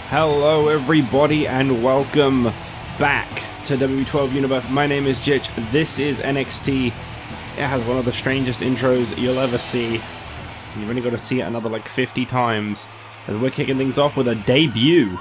Hello everybody and welcome back to W12 Universe. My name is Jitch, this is NXT. It has one of the strangest intros you'll ever see. You've only got to see it another like 50 times. As we're kicking things off with a debut.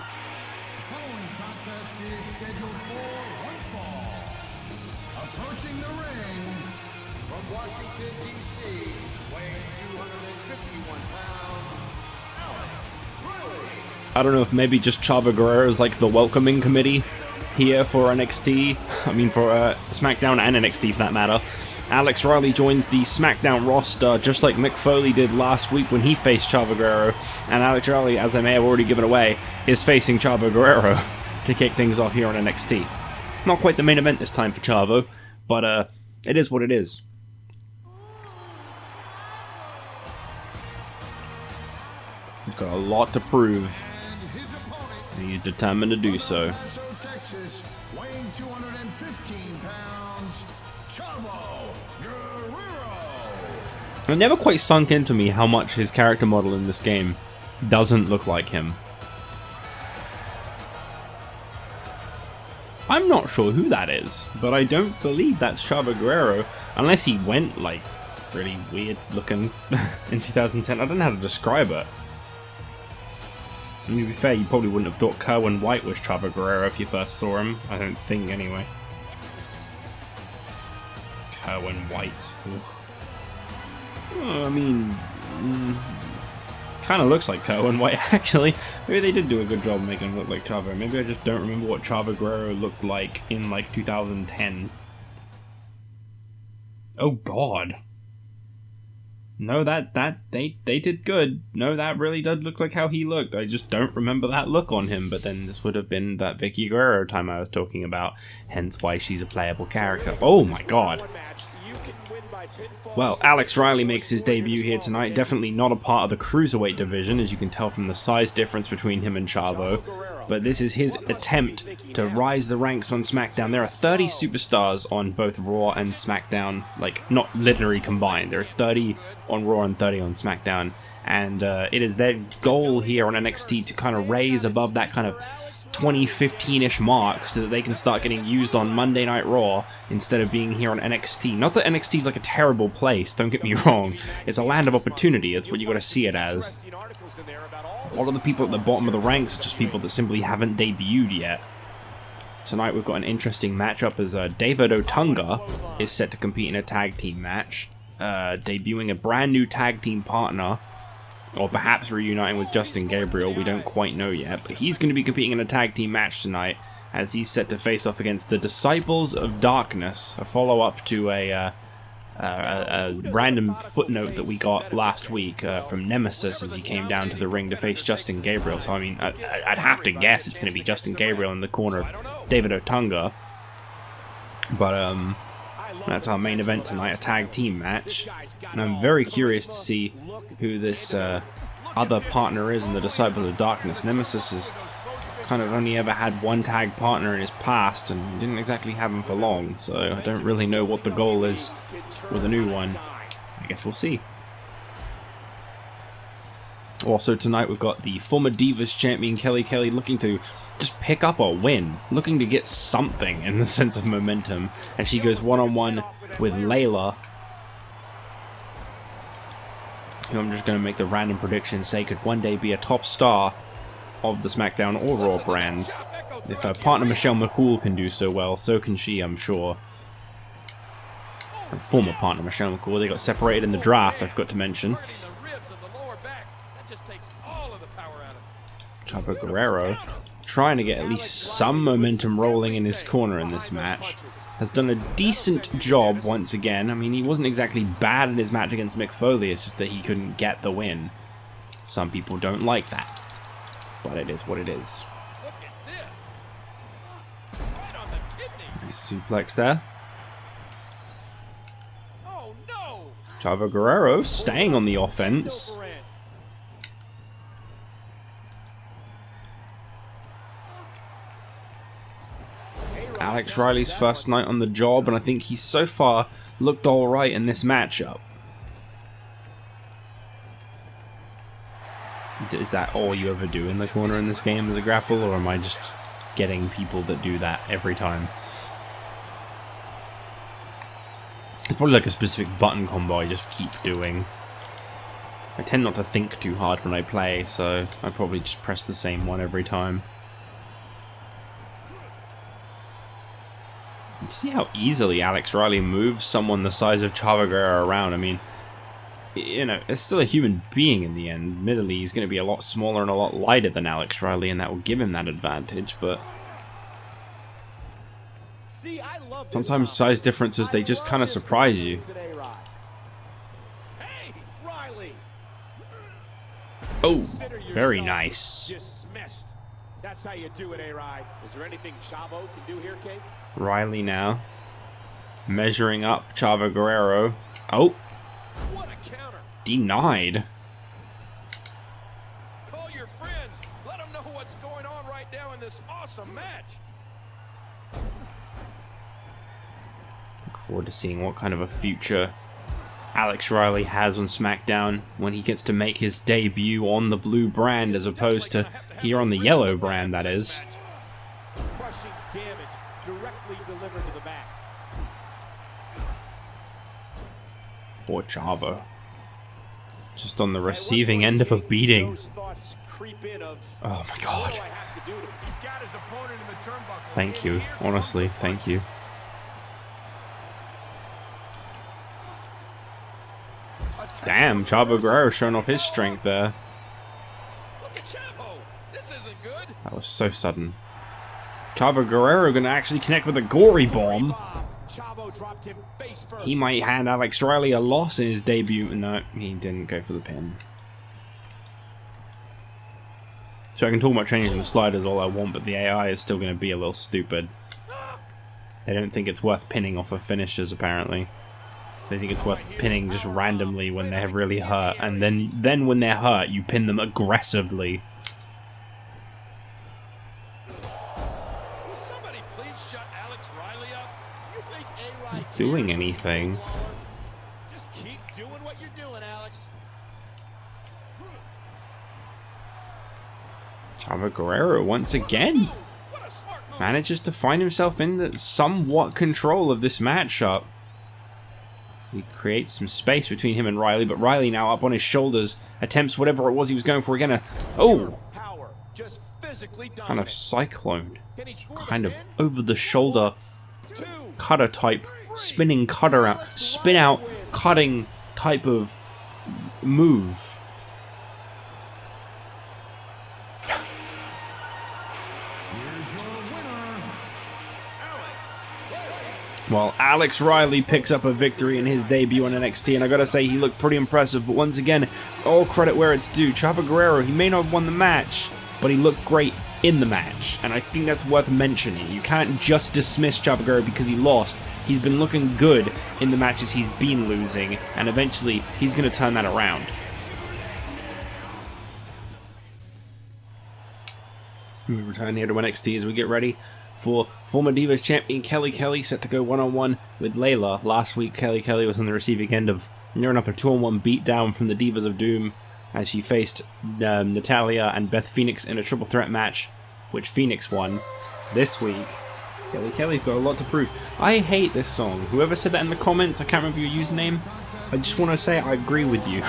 I don't know if maybe just Chavo Guerrero is like the welcoming committee here for NXT. I mean for SmackDown and NXT for that matter. Alex Riley joins the SmackDown roster just like Mick Foley did last week when he faced Chavo Guerrero. And Alex Riley, as I may have already given away, is facing Chavo Guerrero to kick things off here on NXT. Not quite the main event this time for Chavo, but it is what it is. He's got a lot to prove. He's determined to do so. Texas, weighing 215 pounds, Chavo Guerrero. It never quite sunk into me how much his character model in this game doesn't look like him. I'm not sure who that is, but I don't believe that's Chavo Guerrero, unless he went like really weird looking in 2010. I don't know how to describe it. I mean, to be fair, you probably wouldn't have thought Kerwin White was Chavo Guerrero if you first saw him. I don't think, anyway. Kerwin White. I mean, kind of looks like Kerwin White, actually. Maybe they did do a good job making him look like Chavo. Maybe I just don't remember what Chavo Guerrero looked like in, like, 2010. Oh, God. No, they did good. No, that really did look like how he looked. I just don't remember that look on him, but then this would have been that Vickie Guerrero time I was talking about, hence why she's a playable character. Oh my god. Well, Alex Riley makes his debut here tonight, definitely not a part of the Cruiserweight division, as you can tell from the size difference between him and Chavo. But this is his attempt to rise the ranks on SmackDown. There are 30 superstars on both Raw and SmackDown, like, not literally combined. There are 30 on Raw and 30 on SmackDown. And it is their goal here on NXT to kind of raise above that kind of 2015-ish mark so that they can start getting used on Monday Night Raw instead of being here on NXT. Not that NXT is like a terrible place, don't get me wrong. It's a land of opportunity, that's what you gotta see it as. A lot of the people at the bottom of the ranks are just people that simply haven't debuted yet. Tonight we've got an interesting matchup as David Otunga is set to compete in a tag team match, debuting a brand new tag team partner, or perhaps reuniting with Justin Gabriel, we don't quite know yet, but he's going to be competing in a tag team match tonight as he's set to face off against the Disciples of Darkness, a follow-up to a random footnote that we got last week from Nemesis as he came down to the ring to face Justin Gabriel. So I mean, I'd have to guess it's going to be Justin Gabriel in the corner of David Otunga. But that's our main event tonight, a tag team match. And I'm very curious to see who this other partner is in the Disciples of Darkness. Nemesis has kind of only ever had one tag partner in his past and didn't exactly have him for long, so I don't really know what the goal is with a new one. I guess we'll see. Also tonight we've got the former Divas champion Kelly Kelly looking to just pick up a win, looking to get something in the sense of momentum, as she goes one-on-one with Layla, who I'm just going to make the random prediction say could one day be a top star of the SmackDown or Raw brands. If her partner Michelle McCool can do so well, so can she, I'm sure. Her former partner Michelle McCool, they got separated in the draft, I forgot to mention. Chavo Guerrero, trying to get at least some momentum rolling in his corner in this match, has done a decent job once again. I mean, he wasn't exactly bad in his match against Mick Foley, it's just that he couldn't get the win. Some people don't like that, but it is what it is. Nice suplex there. Chavo Guerrero staying on the offense. Alex Riley's first night on the job, and I think he's so far looked alright in this matchup. Is that all you ever do in the corner in this game as a grapple, or am I just getting people that do that every time? It's probably like a specific button combo I just keep doing. I tend not to think too hard when I play, so I probably just press the same one every time. You see how easily Alex Riley moves someone the size of Chavo Guerrero around? I mean, you know, it's still a human being in the end. Admittedly, he's going to be a lot smaller and a lot lighter than Alex Riley, and that will give him that advantage, but sometimes size differences, they just kind of surprise you. Oh, very nice. That's how you do it, A-Rye. Is there anything Chavo can do here, Kate? Riley now measuring up Chavo Guerrero. Oh, What a counter. denied. Call your friends. Let them know what's going on right now in this awesome match. Look forward to seeing what kind of a future Alex Riley has on SmackDown when he gets to make his debut on the blue brand as opposed to here on the yellow brand, that is. Crushing damage directly delivered to the back. Poor Chavo. Just on the receiving end of a beating. Those thoughts creep in of, Oh my god. what do I have to do to... He's got his opponent in the turnbuckle. Thank you. Honestly, thank you. Damn, Chavo Guerrero showing off his strength there. Look at Chavo. This isn't good. That was so sudden. Chavo Guerrero gonna actually connect with a gory bomb. Chavo dropped him face first. He might hand Alex Riley a loss in his debut. No, he didn't go for the pin. So I can talk about changing the sliders all I want, but the AI is still going to be a little stupid. They don't think it's worth pinning off of finishers, apparently. They think it's worth pinning just randomly when they're really hurt, and then when they're hurt, you pin them aggressively. Will somebody please shut Alex Riley up? You think A-Rye Doing cares? anything. Just keep doing what you're doing, Alex. Chavo Guerrero once again What a smart move. manages to find himself in the somewhat control of this matchup. He creates some space between him and Riley, but Riley now up on his shoulders attempts whatever it was he was going for again. Power, just physically Kind of dominant. cyclone, Can he score kind the of pin? over the shoulder 2, cutter type, spinning cutter out, spin out, cutting type of move. Here's your winner, Well, Alex Riley picks up a victory in his debut on NXT, and I gotta say, he looked pretty impressive, but once again, all credit where it's due. Chavo Guerrero, he may not have won the match, but he looked great in the match, and I think that's worth mentioning. You can't just dismiss Chavo Guerrero because he lost. He's been looking good in the matches he's been losing, and eventually, he's gonna turn that around. We return here to NXT as we get ready for former Divas champion Kelly Kelly, set to go one-on-one with Layla. Last week, Kelly Kelly was on the receiving end of near enough a 2-on-1 beatdown from the Divas of Doom as she faced Natalya and Beth Phoenix in a triple threat match, which Phoenix won. This week, Kelly Kelly's got a lot to prove. I hate this song. Whoever said that in the comments, I can't remember your username. I just want to say I agree with you.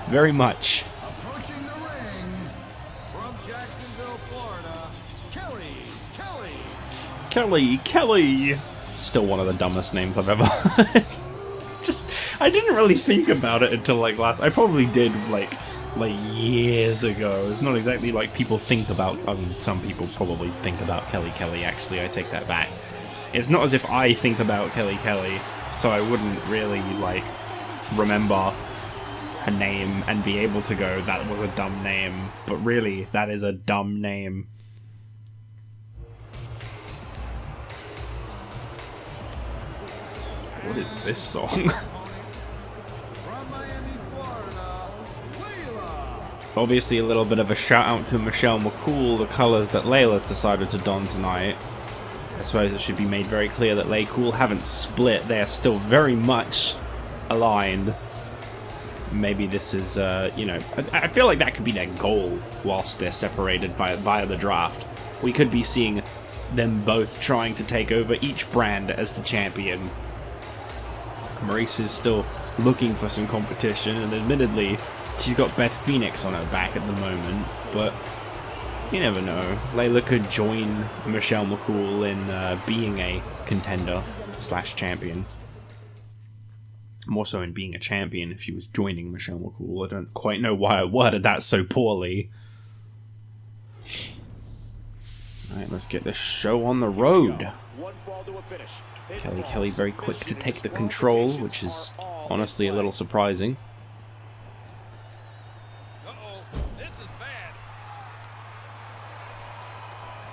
Very much. approaching the ring from Jacksonville, Florida, Kelly. Kelly! Still one of the dumbest names I've ever heard. I didn't really think about it until like I probably did like years ago. It's not exactly like people think about, I mean, some people probably think about Kelly Kelly, actually, I take that back. It's not as if I think about Kelly Kelly, so I wouldn't really like remember her name and be able to go, that was a dumb name, but really, that is a dumb name. What is this song? From Miami, Florida, Layla. Obviously a little bit of a shout out to Michelle McCool, the colours that Layla's decided to don tonight. I suppose it should be made very clear that Lay Cool haven't split, they are still very much aligned. maybe this is, you know, I feel like that could be their goal whilst they're separated via the draft. We could be seeing them both trying to take over each brand as the champion. Maryse is still looking for some competition, and admittedly, she's got Beth Phoenix on her back at the moment, but you never know. Layla could join Michelle McCool in being a contender / champion. More so in being a champion if she was joining Michelle McCool. I don't quite know why I worded that so poorly. Alright, let's get this show on the road. Kelly very quick to take the control, which is honestly a little surprising.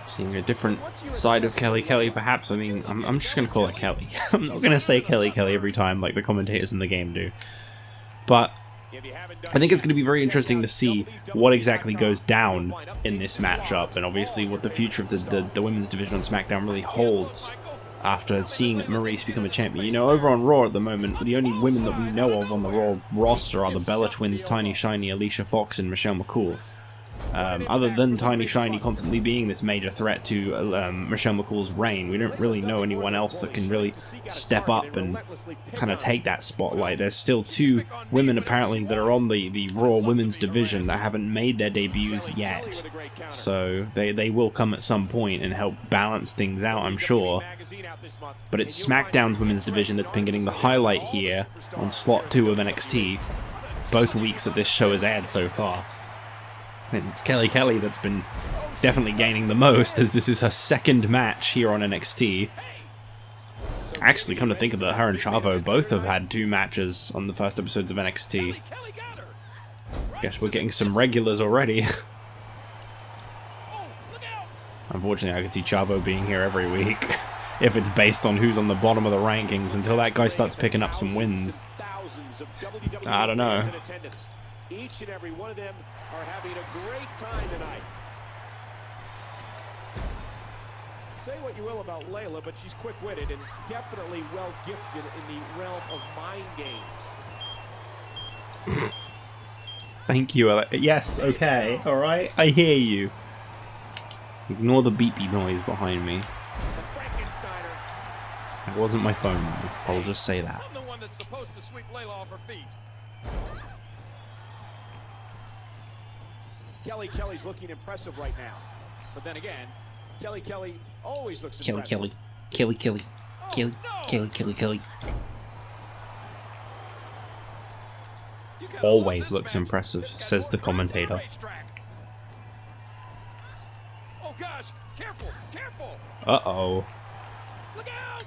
Seeing a different side of Kelly perhaps. I mean, I'm just going to call it Kelly. I'm not going to say Kelly every time like the commentators in the game do. But I think it's going to be very interesting to see what exactly goes down in this matchup, and obviously what the future of the women's division on SmackDown really holds after seeing Maryse become a champion. You know, over on Raw at the moment, the only women that we know of on the Raw roster are the Bella Twins, Tiny Shiny, Alicia Fox, and Michelle McCool. Other than Tiny Shiny constantly being this major threat to Michelle McCool's reign, we don't really know anyone else that can really step up and kind of take that spotlight. There's still 2 women apparently that are on the Raw women's division that haven't made their debuts yet, so they will come at some point and help balance things out, I'm sure. But it's SmackDown's women's division that's been getting the highlight here on slot 2 of NXT, both weeks that this show has aired so far. And it's Kelly that's been definitely gaining the most, as this is her 2nd match here on NXT. Actually, come to think of it, her and Chavo both have had 2 matches on the first episodes of NXT. Guess we're getting some regulars already. Unfortunately, I can see Chavo being here every week, if it's based on who's on the bottom of the rankings, until that guy starts picking up some wins. I don't know. Each and every one of them are having a great time tonight. Say what you will about Layla, but she's quick-witted and definitely well-gifted in the realm of mind games. Thank you, Alex. Yes, okay, alright, I hear you. Ignore the beepy noise behind me. That wasn't my phone, though. I'll just say that. I'm the one that's supposed to sweep Layla off her feet. Kelly's looking impressive right now. But then again, Kelly always looks impressive. Kelly. Always looks impressive, says the commentator. Oh gosh, careful. Uh-oh. Look out!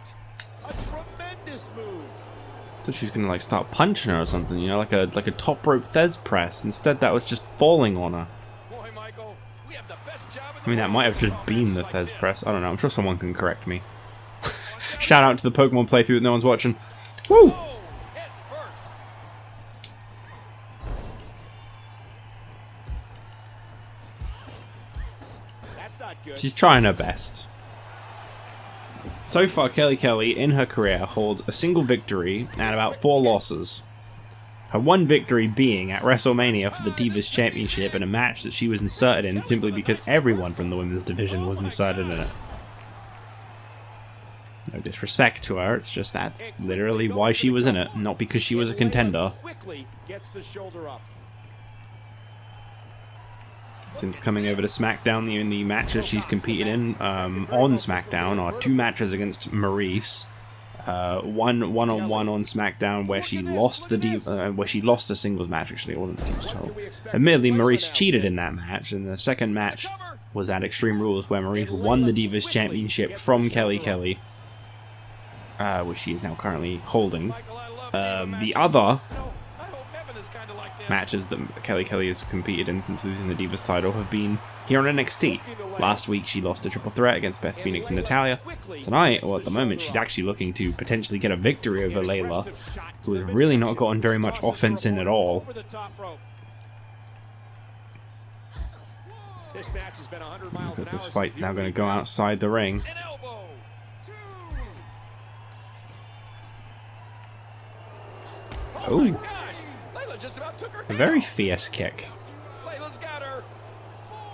A tremendous move. I thought she was gonna like start punching her or something, you know, like a top rope Thez press. Instead, that was just falling on her. Boy, Michael, we have the best job in the I mean, that world might have just been the Thez press. I don't know. I'm sure someone can correct me. Shout out to the Pokemon playthrough that no one's watching. Woo! Oh, head first. That's not good. She's trying her best. So far, Kelly in her career holds a single victory and about 4 losses. Her one victory being at WrestleMania for the Divas Championship in a match that she was inserted in simply because everyone from the women's division was inserted in it. No disrespect to her, it's just that's literally why she was in it, not because she was a contender. Quickly gets the shoulder up. Since coming over to SmackDown, the matches she's competed in on SmackDown are 2 matches against Maryse, one-on-one on SmackDown where she lost a singles match. Actually, it wasn't a team's title. Admittedly, Maryse cheated in that match, and the second match was at Extreme Rules where Maryse won the Divas Championship from Kelly, which she is now currently holding. The other matches that Kelly has competed in since losing the Divas title have been here on NXT. Last week she lost a triple threat against Beth Phoenix and Natalya. Tonight, or at the moment, she's actually looking to potentially get a victory over Layla, who has really not gotten very much offense in at all. Look at this fight's now going to go outside the ring. Oh. Layla just about took her A head very off. fierce kick. Layla's got her.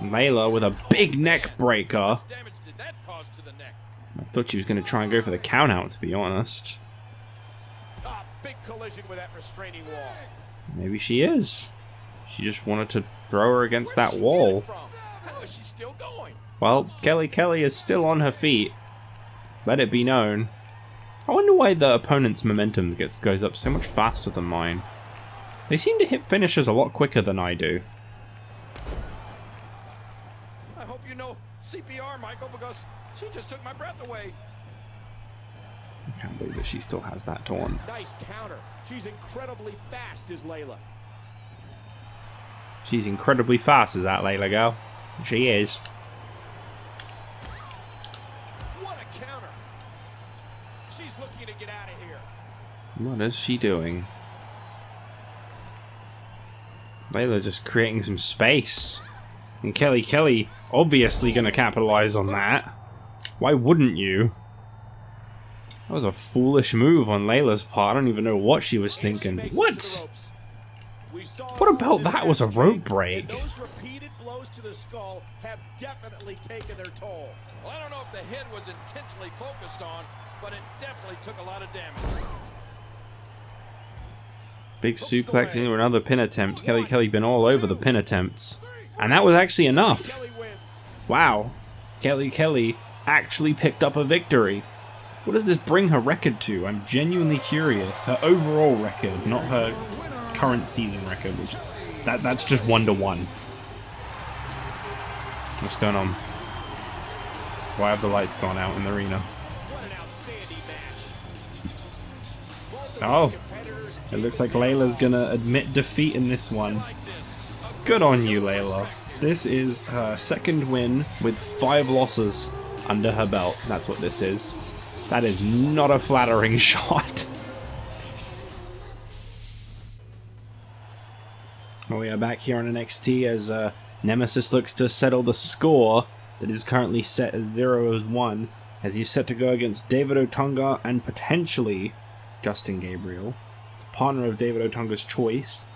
Layla with a big neck breaker. Damage did that cause to the neck? I thought she was going to try and go for the count out, to be honest. Ah, big collision with that restraining wall. Maybe she is. She just wanted to throw her against that wall. How is she still going? Well, Kelly is still on her feet. Let it be known. I wonder why the opponent's momentum goes up so much faster than mine. They seem to hit finishers a lot quicker than I do. I hope you know CPR, Michael, because she just took my breath away. I can't believe that she still has that taunt. Nice counter. She's incredibly fast, is Layla. She's incredibly fast, is that Layla girl? She is. What a counter. She's looking to get out of here. What is she doing? Layla just creating some space. And Kelly obviously going to capitalize on that. Why wouldn't you? That was a foolish move on Layla's part. I don't even know what she was thinking. What? What about that was a rope break? Those repeated blows to the skull have definitely taken their toll. Well, I don't know if the head was intentionally focused on, but it definitely took a lot of damage. Big suplex into another pin attempt. Kelly been all over the pin attempts. And that was actually enough. Kelly wins. Wow. Kelly actually picked up a victory. What does this bring her record to? I'm genuinely curious. Her overall record, not her current season record, which that's just 1-1. What's going on? Why have the lights gone out in the arena? What an outstanding match. Oh, it looks like Layla's gonna admit defeat in this one. Good on you, Layla. This is her second win with 5 losses under her belt. That's what this is. That is not a flattering shot. Well, we are back here on NXT as Nemesis looks to settle the score that is currently set as 0-1, as he's set to go against David Otunga and potentially Justin Gabriel. It's a partner of David Otunga's choice.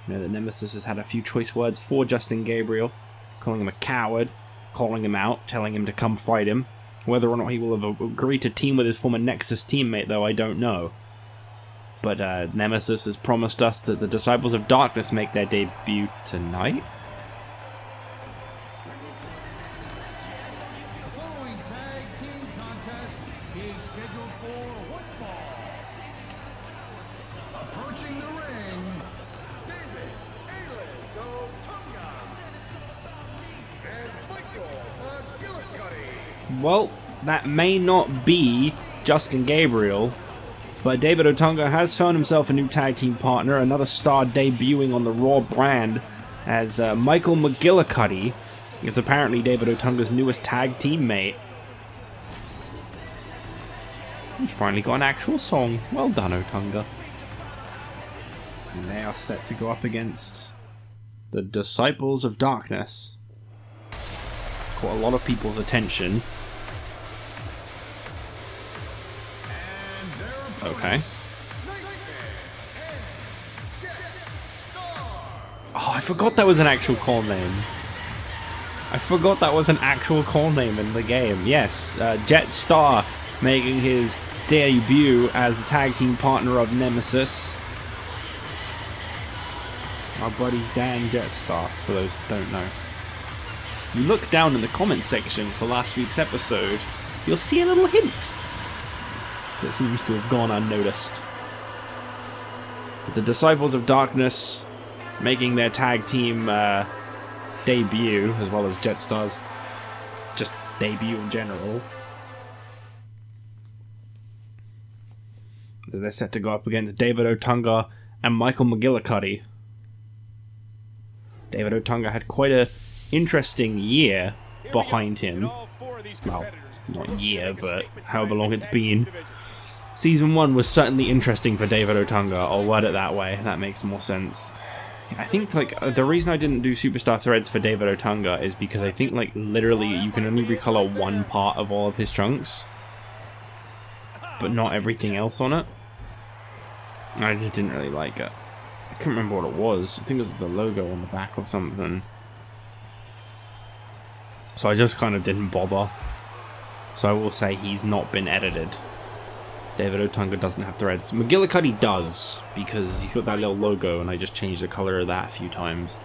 You know that Nemesis has had a few choice words for Justin Gabriel, calling him a coward, calling him out, telling him to come fight him. Whether or not he will have agreed to team with his former Nexus teammate, though, I don't know. But Nemesis has promised us that the Disciples of Darkness make their debut tonight. The following tag team contest is scheduled for one fall. Approaching the ring, David Otunga and Michael McGillicutty. Well, that may not be Justin Gabriel, but David Otunga has found himself a new tag team partner, another star debuting on the Raw brand as Michael McGillicutty is apparently David Otunga's newest tag teammate. He finally got an actual song. Well done, Otunga. And they are set to go up against the Disciples of Darkness. Caught a lot of people's attention. Okay. Oh, I forgot that was an actual call name. I forgot that was an actual call name in the game. Yes, Jetstar making his debut as a tag team partner of Nemesis. Our buddy Dan Jetstar, for those that don't know. If you look down in the comment section for last week's episode, you'll see a little hint that seems to have gone unnoticed. But the Disciples of Darkness making their tag team debut, as well as Jetstar's just debut in general. As they're set to go up against David Otunga and Michael McGillicutty. David Otunga had quite a interesting year behind him. Well, not year, but however long it's been. Season 1 was certainly interesting for David Otunga, I'll word it that way, that makes more sense. I think, like, the reason I didn't do Superstar Threads for David Otunga is because I think, like, literally you can only recolor one part of all of his trunks, but not everything else on it. I just didn't really like it. I can't remember what it was. I think it was the logo on the back or something. So I just kind of didn't bother. So I will say he's not been edited. David Otunga doesn't have threads. McGillicutty does, because he's got that little logo and I just changed the colour of that a few times.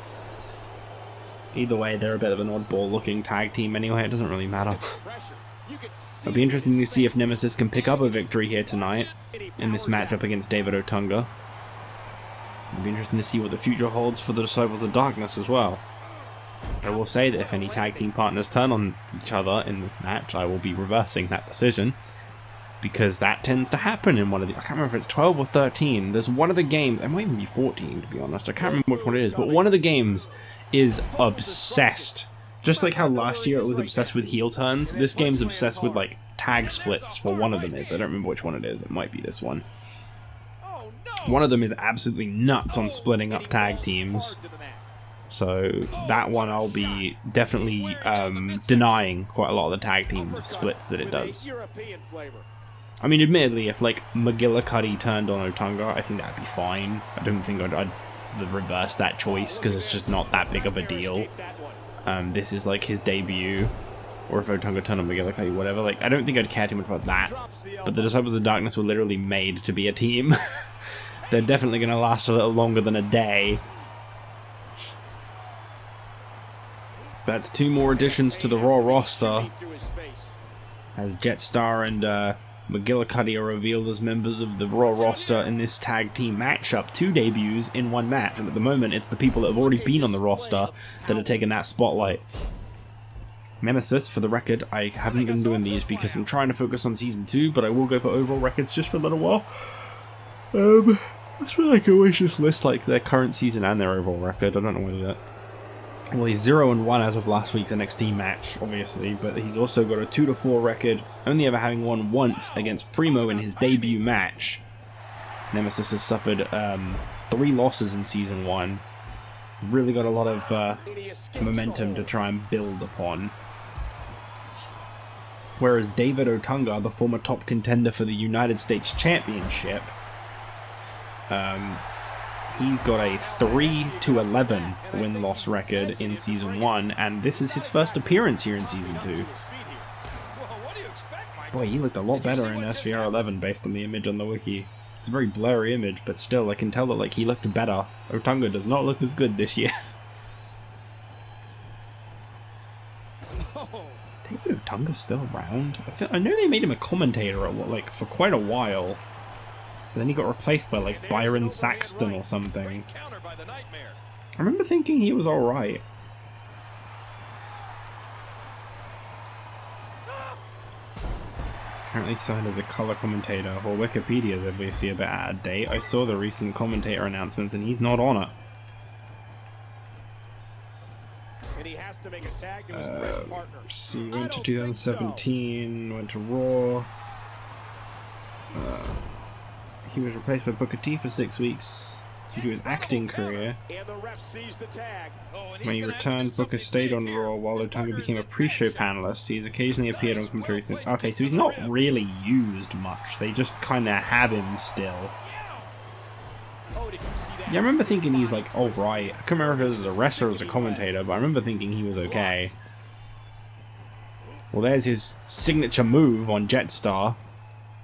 Either way, they're a bit of an oddball looking tag team anyway, it doesn't really matter. It'll be interesting to see if Nemesis can pick up a victory here tonight in this matchup against David Otunga. It'll be interesting to see what the future holds for the Disciples of Darkness as well. I will say that if any tag team partners turn on each other in this match, I will be reversing that decision. Because that tends to happen in one of the... I can't remember if it's 12 or 13. There's one of the games... It might even be 14, to be honest. I can't remember which one it is. But one of the games is obsessed. Just like how last year it was obsessed with heel turns, this game's obsessed with, like, tag splits. Well, one of them is. I don't remember which one it is. It might be this one. One of them is absolutely nuts on splitting up tag teams. So that one I'll be definitely denying quite a lot of the tag team splits that it does. I mean, admittedly, if like McGillicutty turned on Otunga, I think that'd be fine. I don't think I'd reverse that choice because it's just not that big of a deal. This is like his debut, or if Otunga turned on McGillicutty, whatever. Like, I don't think I'd care too much about that. But the Disciples of Darkness were literally made to be a team. They're definitely going to last a little longer than a day. That's 2 more additions to the Raw roster, as Jetstar and McGillicutty are revealed as members of the Raw roster in this tag team matchup. 2 debuts in 1 match, and at the moment it's the people that have already been on the roster that are taking that spotlight. Nemesis, for the record, I haven't been doing these because I'm trying to focus on Season 2, but I will go for overall records just for a little while. That's really like I always just list like their current season and their overall record. I don't know whether that... Well, he's 0-1 as of last week's NXT match, obviously, but he's also got a 2-4 record, only ever having won once against Primo in his debut match. Nemesis has suffered 3 losses in Season 1. Really got a lot of momentum to try and build upon. Whereas David Otunga, the former top contender for the United States Championship, he's got a 3-11 win-loss record in Season 1, and this is his first appearance here in Season 2. Boy, he looked a lot better in SVR 11 based on the image on the wiki. It's a very blurry image, but still, I can tell that like he looked better. Otunga does not look as good this year. David Otunga's still around? I know they made him a commentator for quite a while. But then he got replaced by like Byron Saxton or something. I remember thinking he was alright. Currently signed as a color commentator. Well, Wikipedia's obviously a bit out of date. I saw the recent commentator announcements and he's not on it. And he has to make a tag to his fresh partner. So he went to 2017, went to Raw. He was replaced by Booker T for 6 weeks due to his acting career. When he returned, Booker stayed on Raw while Otunga became a pre-show panelist. He's occasionally appeared on commentary since. Okay, so he's not really used much. They just kind of have him still. Yeah, I remember thinking he's like alright. I can't remember if it was as a wrestler or as a commentator, but I remember thinking he was okay. Well, there's his signature move on Jetstar.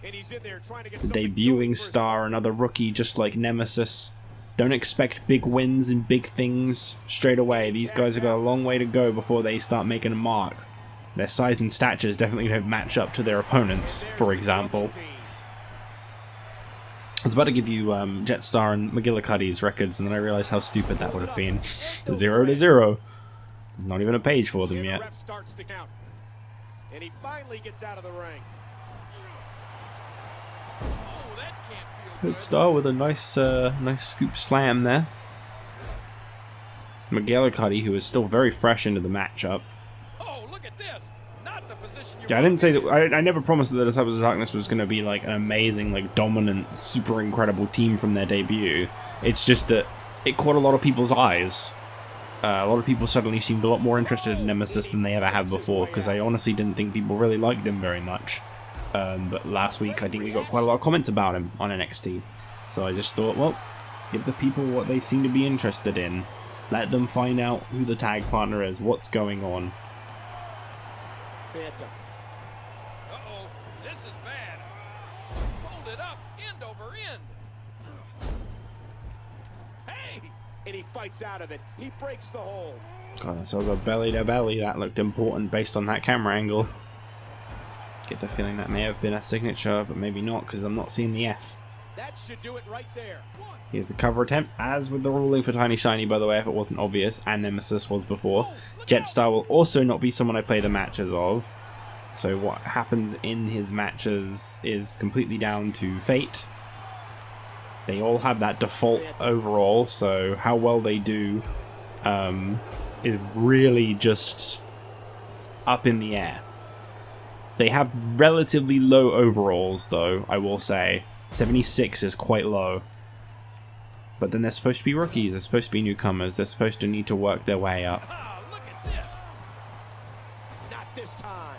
The debuting star, another rookie just like Nemesis. Don't expect big wins and big things straight away. These guys have got a long way to go before they start making a mark. Their size and statures definitely don't match up to their opponents, for example. I was about to give you Jetstar and McGillicutty's records, and then I realized how stupid that would have been. 0-0. Not even a page for them yet. And he finally gets out of the ring. Jetstar with a nice nice scoop slam there. McGillicutty, who is still very fresh into the matchup. Oh, look at this. Not the position you Yeah, I didn't say that. I never promised that the Disciples of Darkness was going to be like an amazing, like dominant, super incredible team from their debut. It's just that it caught a lot of people's eyes. A lot of people suddenly seemed a lot more interested in Nemesis than they ever have before, because I honestly didn't think people really liked him very much. But last week I think we got quite a lot of comments about him on NXT. So I just thought, well, Give the people what they seem to be interested in. Let them find out who the tag partner is, what's going on. Phantom. Uh-oh, this is bad. Hold it up, end over end. Hey! And he fights out of it. He breaks the hold. God, this was a belly to belly. That looked important based on that camera angle. Get the feeling that may have been a signature, but maybe not, because I'm not seeing the F. That should do it right there. Here's the cover attempt, as with the ruling for Tiny Shiny, by the way, if it wasn't obvious, and Nemesis was before. Jetstar will also not be someone I play the matches of, so what happens in his matches is completely down to fate. They all have that default overall, so how well they do is really just up in the air. They have relatively low overalls, though, I will say. 76 is quite low. But then they're supposed to be rookies, they're supposed to be newcomers, they're supposed to need to work their way up. Ah, look at this. Not this time.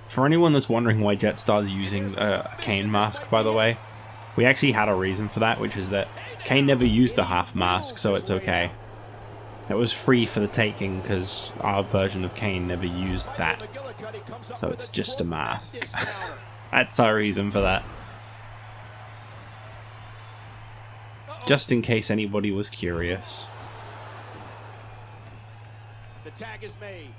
For anyone that's wondering why Jetstar's using a Kane mask, by the way, we actually had a reason for that, which is that Kane never used the half mask, so it's okay. It was free for the taking because our version of Kane never used that, so it's just a mask. That's our reason for that. Just in case anybody was curious. The tag is made.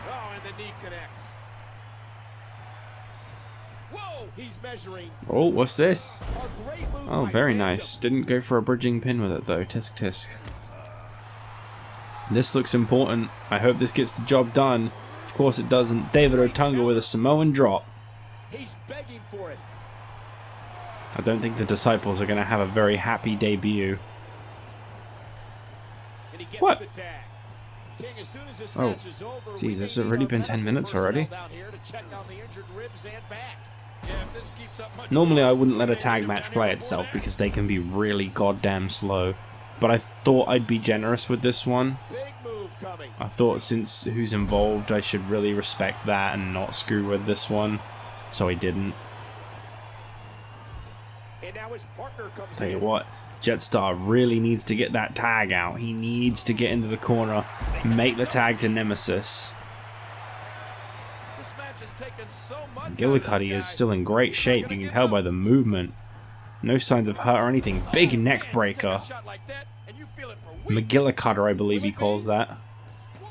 Oh, and the knee connects. Whoa, he's measuring. Oh, what's this? A great move Oh, by very Phantom. nice. Didn't go for a bridging pin with it though. Tisk tisk. This looks important. I hope this gets the job done. Of course it doesn't. David Otunga with a Samoan drop. He's begging for it. I don't think the Disciples are going to have a very happy debut. And he gets What? the tag. King, as soon as this Oh, match is over, geez, we it's may need already our been 10 medical minutes already. personnel down here to check on the injured ribs and back. Yeah, if this keeps up much Normally I longer, wouldn't let a we may tag end up match down play here itself before because they can be really goddamn slow. But I thought I'd be generous with this one. Big move coming. I thought since who's involved I should really respect that and not screw with this one. So I didn't. And now his partner comes Tell you in. what, Jetstar really needs to get that tag out. He needs to get into the corner, make the tag to Nemesis. This match has taken so much out of McGillicutty this is guy. still in great shape, you can tell by the movement. No signs of hurt or anything. Big Man, neck take a breaker. shot like that, and you feel it for weeks. McGillicutty, I believe he calls that.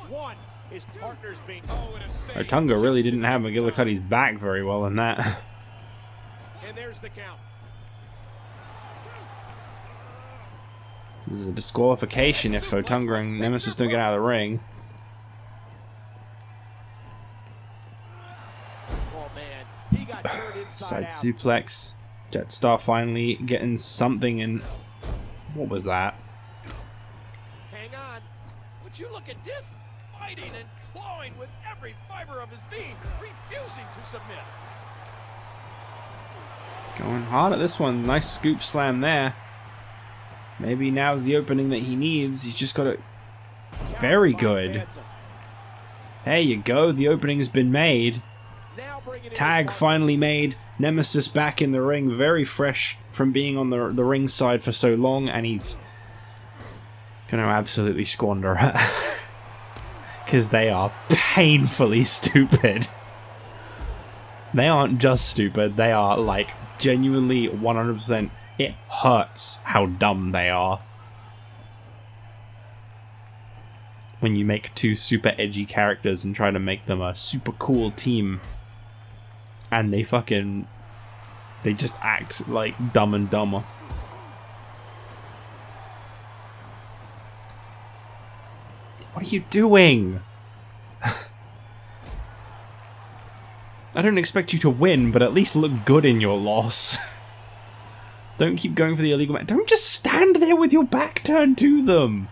One. His partner's being. Oh, it is safe. Otunga really didn't have McGillicutty's back very well in that. And there's the count. This is a disqualification if Otunga and Nemesis don't get out of the ring. Oh man, he got turned inside Side out. suplex. Jetstar finally getting something in. What was that? Hang on. Would you look at this? Fighting and clawing with every fiber of his being, refusing to submit. Going hard at this one. Nice scoop slam there. Maybe now's the opening that he needs. He's just got to... Very good. There you go. The opening's been made. Now bringing in his Tag partner. finally made. Nemesis back in the ring. Very fresh from being on the ring side for so long. And he's going to absolutely squander it. Because they are painfully stupid. They aren't just stupid. They are like genuinely 100%. It hurts how dumb they are. When you make two super edgy characters and try to make them a super cool team. And they just act like Dumb and Dumber. What are you doing? I don't expect you to win, but at least look good in your loss. Don't keep going for the illegal match. Don't just stand there with your back turned to them.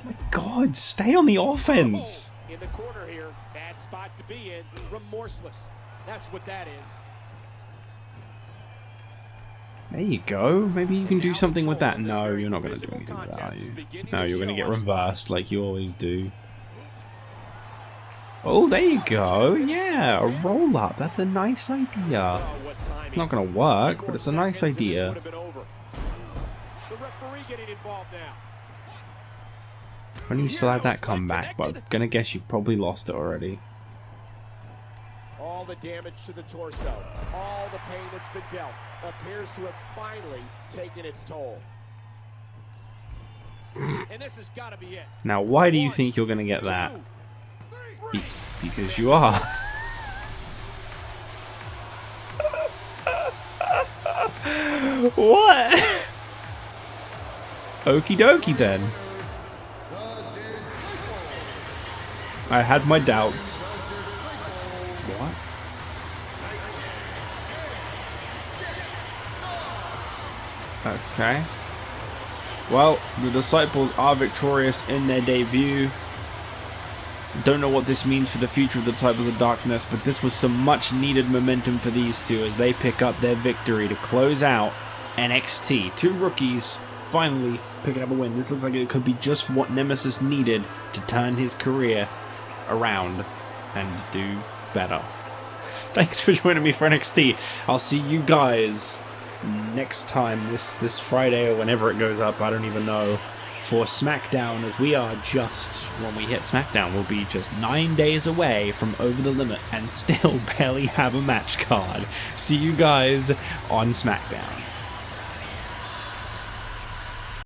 My God, stay on the offense. In the corner here, bad spot to be in. Remorseless. That's what that is. There you go. Maybe you can do something with that. No, you're not going to do anything with that, are you? No, you're going to get reversed like you always do. Oh, there you go. Yeah, a roll up. That's a nice idea. It's not going to work, but it's a nice idea. The referee getting involved now. When you still have that comeback, but I'm going to guess you probably lost it already. All the damage to the torso, all the pain that's been dealt, appears to have finally taken its toll. And this has got to be it. Now, why do you think you're going to get that? Because you are. What? Okie dokie then. I had my doubts. What? Okay. Well, the Disciples are victorious in their debut. Don't know what this means for the future of the Disciples of Darkness, but this was some much needed momentum for these two as they pick up their victory to close out NXT. Two rookies finally picking up a win. This looks like it could be just what Nemesis needed to turn his career around and do better. Thanks for joining me for NXT. I'll see you guys next time, this Friday or whenever it goes up, I don't even know, for SmackDown, as we are just, when we hit SmackDown, we'll be just 9 days away from Over the Limit and still barely have a match card. See you guys on SmackDown.